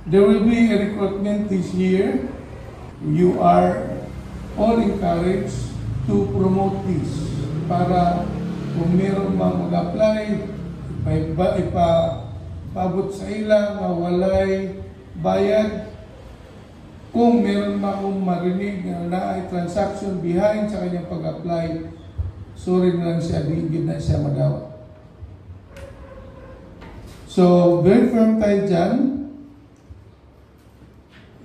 There will be a recruitment this year. You are all encouraged to promote this para kung meron mang mag-apply, ipabot sa ilang, mawalay bayad. Kung meron mang marinig na ay transaction behind sa kanyang pag-apply, sorry na lang siya, digid na siya madawat. So, very firm tayo dyan.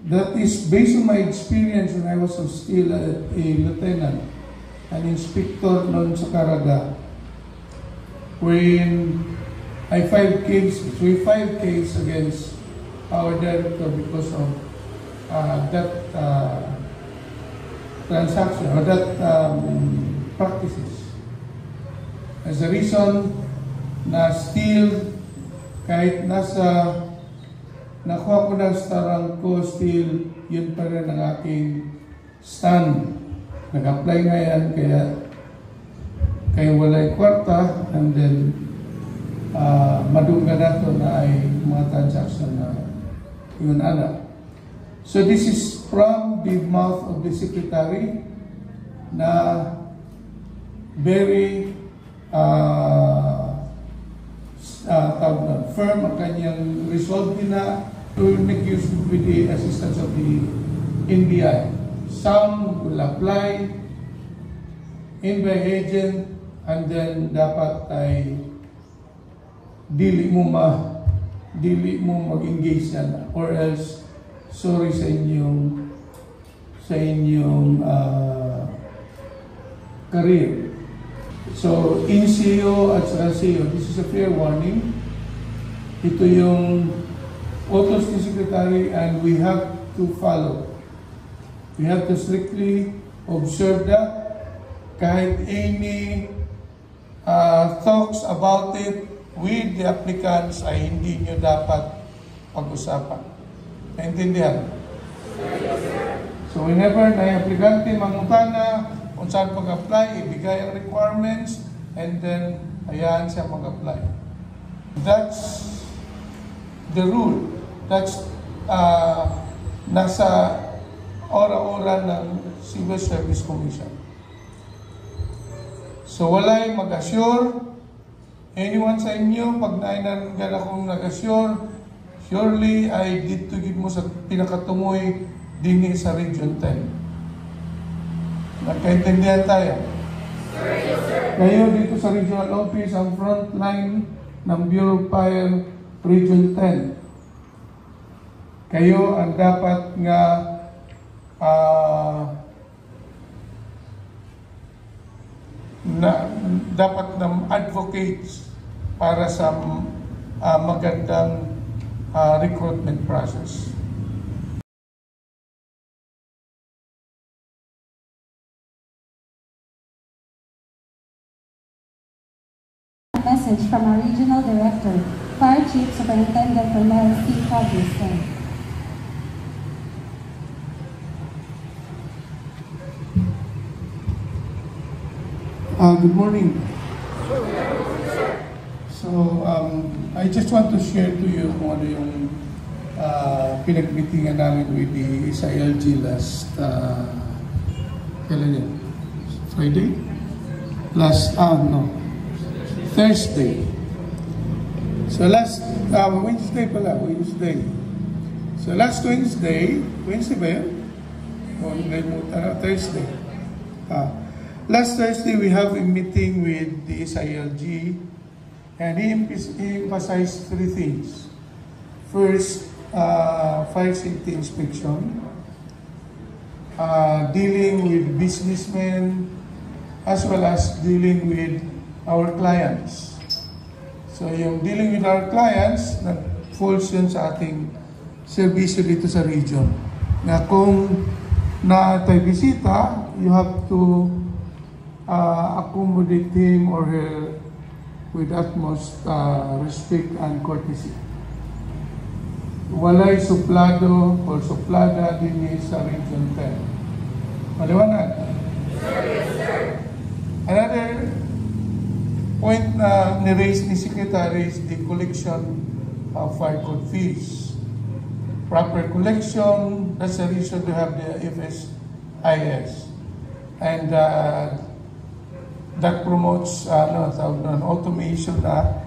That is based on my experience when I was still a lieutenant, an inspector noon sa Caraga, when I filed case against our director because of that transaction or that practices. As a reason na still kahit nakuha ko ng starang ko, still yun pa rin ang aking stand. Nag-apply nga yan, kaya walay kwarta, and then madungga na ito na ay mga transaction na yun ana. So this is from the mouth of the secretary na very firm ang kanyang resolve na to make use with the assistance of the NBI. Some will apply in by agent, and then dapat ay dili mo mag-engage yan, or else sorry sa inyong career. So, in CEO at sa CEO, this is a fair warning. Ito yung utos ni Secretary, and we have to follow. We have to strictly observe that. Kahit any talks about it with the applicants ay hindi nyo dapat pag-usapan. Naintindihan? So, whenever na aplikante mangutana kung saan pag-apply, ibigay ang requirements, and then hayaan siya mag-apply. That's the rule. That's nasa ora-ora ng Civil Service Commission. So walay mag-assure. Anyone sa inyo, pag nainanggan akong nag-assure, surely I did to give mo sa pinakatumoy din sa Region 10. Nagkaintindihan tayo? Yes, sir. Kayo dito sa regional office, ang front line ng Bureau of Fire Region 10. Kayo ang dapat nga dapat ng advocates para sa magandang recruitment process. Message from our Regional Director, Fire Chief Superintendent Colonel C. Cadreston. Good morning. So, I just want to share to you kung ano yung pinag-meetingan namin with the SILG last, kailan yun? Friday? Thursday. So Wednesday. So last Wednesday ba yun? Thursday. Last Thursday we have a meeting with the SILG, and he emphasized three things. First, fire safety inspection, dealing with businessmen, as well as dealing with our clients. So yung dealing with our clients, nag-falls yun sa ating servisyo dito sa region. Na kung na tayo bisita, you have to accommodate him or her with utmost respect and courtesy. Walay suplado or suplada din sa Region 10. Maliwanag? Yes, sir. Another point na ni-raise ni Secretary is the collection of fire code fees. proper collection. That's the reason to have the FSIS. And that promotes automation na.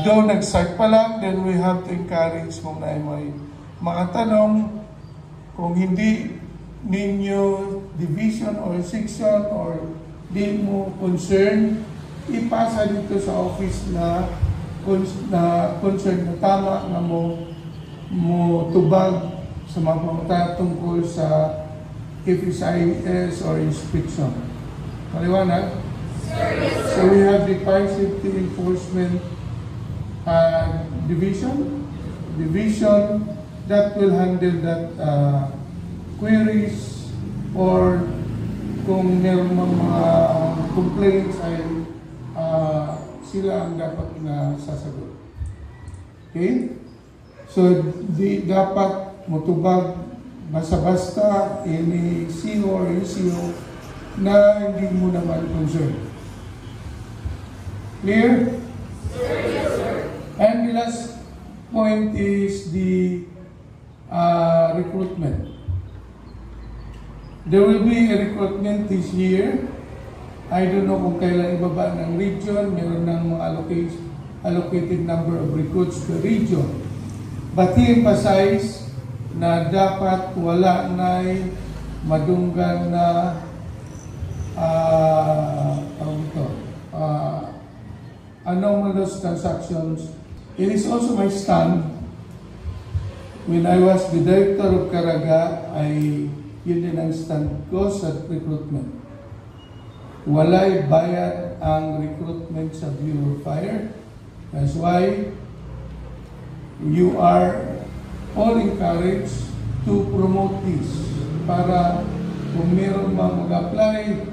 Though nag-start pa lang, then we have to encourage kung na may mga tanong, kung hindi ninyo division or section or di mo concern, ipasa dito sa office na concern na tama na mo tubag sa mga pangutana tungkol sa FSIS or inspection. Maliwanag? So we have the Fire Safety Enforcement division that will handle that queries or kung meron mga complaints ay sila ang dapat na sasagot. Okay? So dapat motubag basta-basta any CO or NCO na hindi mo naman concern. Clear? Yes, sir. And the last point is the recruitment. There will be a recruitment this year. I don't know kung kailan ibaba ng region. Meron ng mga allocated number of recruits per region. But he emphasized na dapat wala na'y madunggan na anomalous transactions. It is also my stand. When I was the director of Caraga, yun din ang stand ko sa recruitment. Walay bayad ang recruitment sa Bureau of Fire. That's why you are all encouraged to promote this para kung meron mag-apply,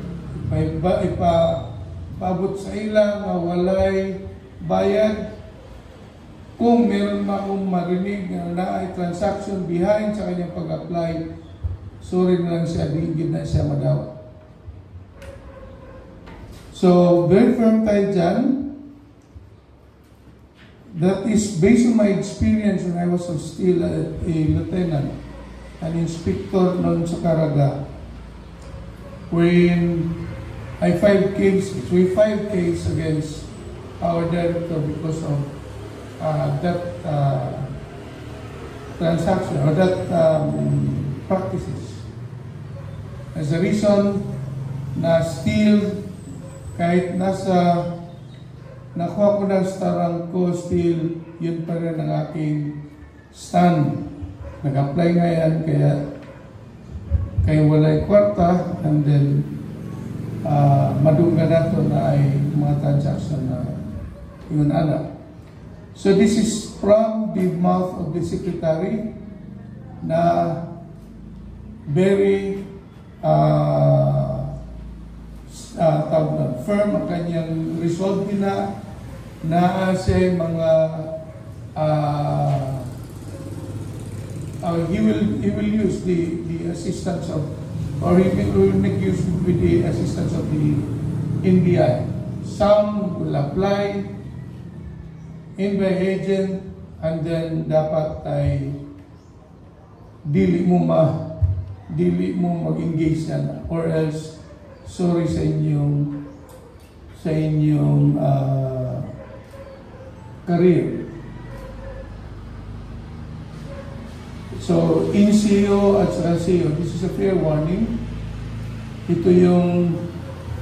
ipabot sa ilang na walay bayad. Kung meron akong marinig na ay transaction behind sa kanyang pag-apply, sorry na lang siya, digid na siya madawat. So, very firm tayo dyan. That is based on my experience when I was still a lieutenant, an inspector noon sa Caraga. When we filed case against our director because of that transaction or that practices. As a reason na still kahit nakuha ko ng starang ko, still yun pa rin ang aking stand. Nag-apply nga yan kaya walay kwarta, and then madunga na ito na ay mga transaction na yun anak. So this is from the mouth of the secretary na very firm ang kanyang resolve na siya mga he will use the assistance of, or he will make use with the assistance of the NBI. Some will apply in by agent, and then dapat ay dili mo mag-engage na, or else sorry sa inyong career. So, NCO at CO, this is a fair warning. Ito yung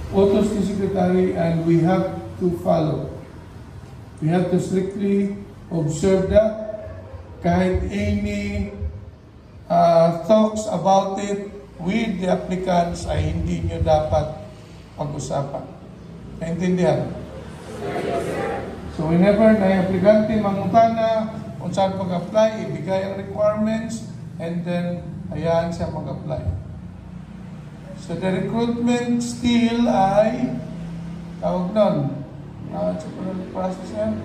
utos ni Secretary, and we have to follow. We have to strictly observe that. Kahit any talks about it with the applicants ay hindi nyo dapat pag-usapan. Naintindihan? So whenever na aplikante mangutana kung saan pag-apply, ibigay ang requirements, and then hayaan siya mag-apply. So the recruitment still ay tawag nun, process yan,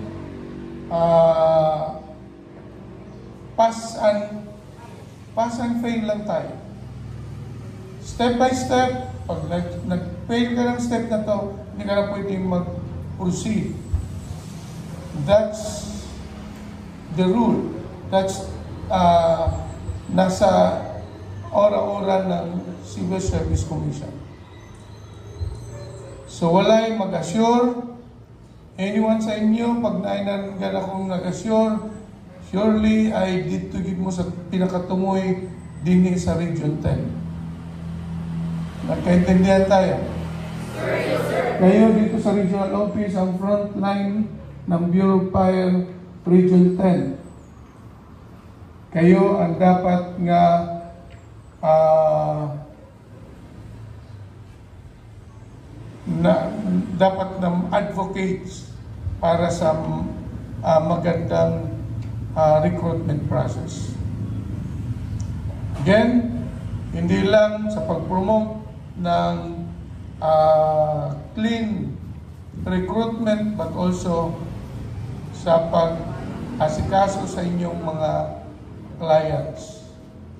pass and fail lang tayo. Step by step, pag nag-fail ka ng step na to, hindi ka na pwedeng mag-proceed. That's the rule. That's nasa ora-ora ng Civil Service Commission. So walay mag-assure. Anyone sa inyo, pag nainanggan akong nag-assure, surely I did to give mo sa pinakatumoy din sa Region 10. Nagkaintindihan tayo? Kayo dito sa Regional Office, ang front line ng Bureau of Fire Region 10. Kayo ang dapat nga dapat ng advocates para sa magandang recruitment process. Again, hindi lang sa pag-promote ng clean recruitment but also sa pag-asikaso sa inyong mga clients,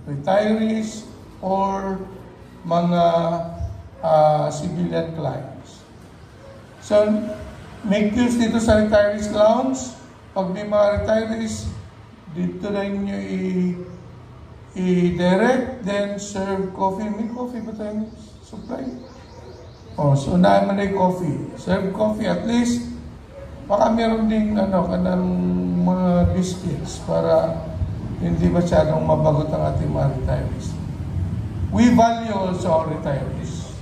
retirees or mga civilian clients. So, make use dito sa retirees lounge. Pag may mga retirees, dito na inyo i-direct, then serve coffee. May coffee ba tayong supply? So naman ay coffee. Serve coffee at least. Baka meron ding kanang mga biscuits para hindi masyadong mabagot ang ating mga retirees. We value also our retirees.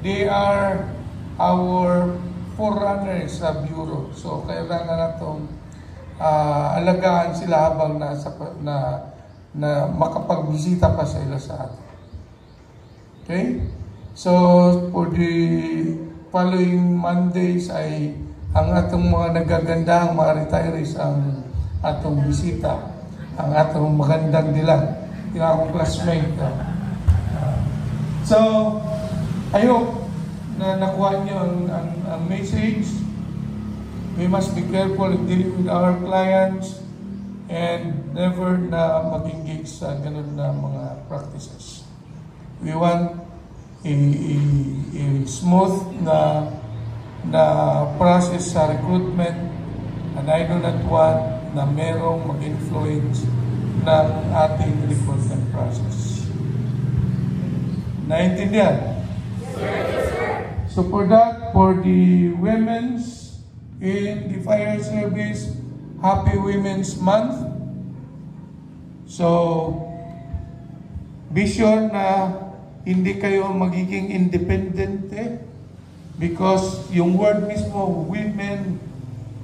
They are our forerunners sa bureau. So kailangan natong alagaan sila habang na makapagbisita pa sila sa atin. Okay? So for the following Mondays ay ang atong mga nagagandahang mga retirees ang atong bisita, ang atong magandang dilag, yung akong classmate. So, I hope na nakuha nyo ang message. We must be careful in dealing with our clients and never na mag-engage sa ganun na mga practices. We want a smooth na process sa recruitment, and I do not want na merong mag-influence ng ating recruitment process. Naintindihan? Yes, sir. So for that, for the women's in the fire service, Happy Women's Month. So, be sure na hindi kayo magiging independente because yung word mismo, women,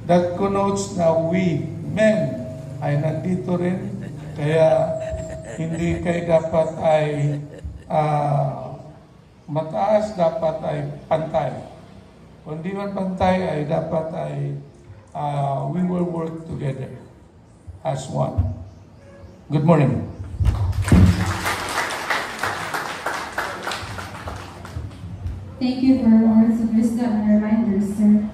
that connotes na we, men, ay nandito rin. Kaya hindi kayo dapat ay mataas, dapat ay pantay. Kung di man pantay, ay dapat ay we will work together as one. Good morning. Thank you for your words of wisdom and reminders, sir.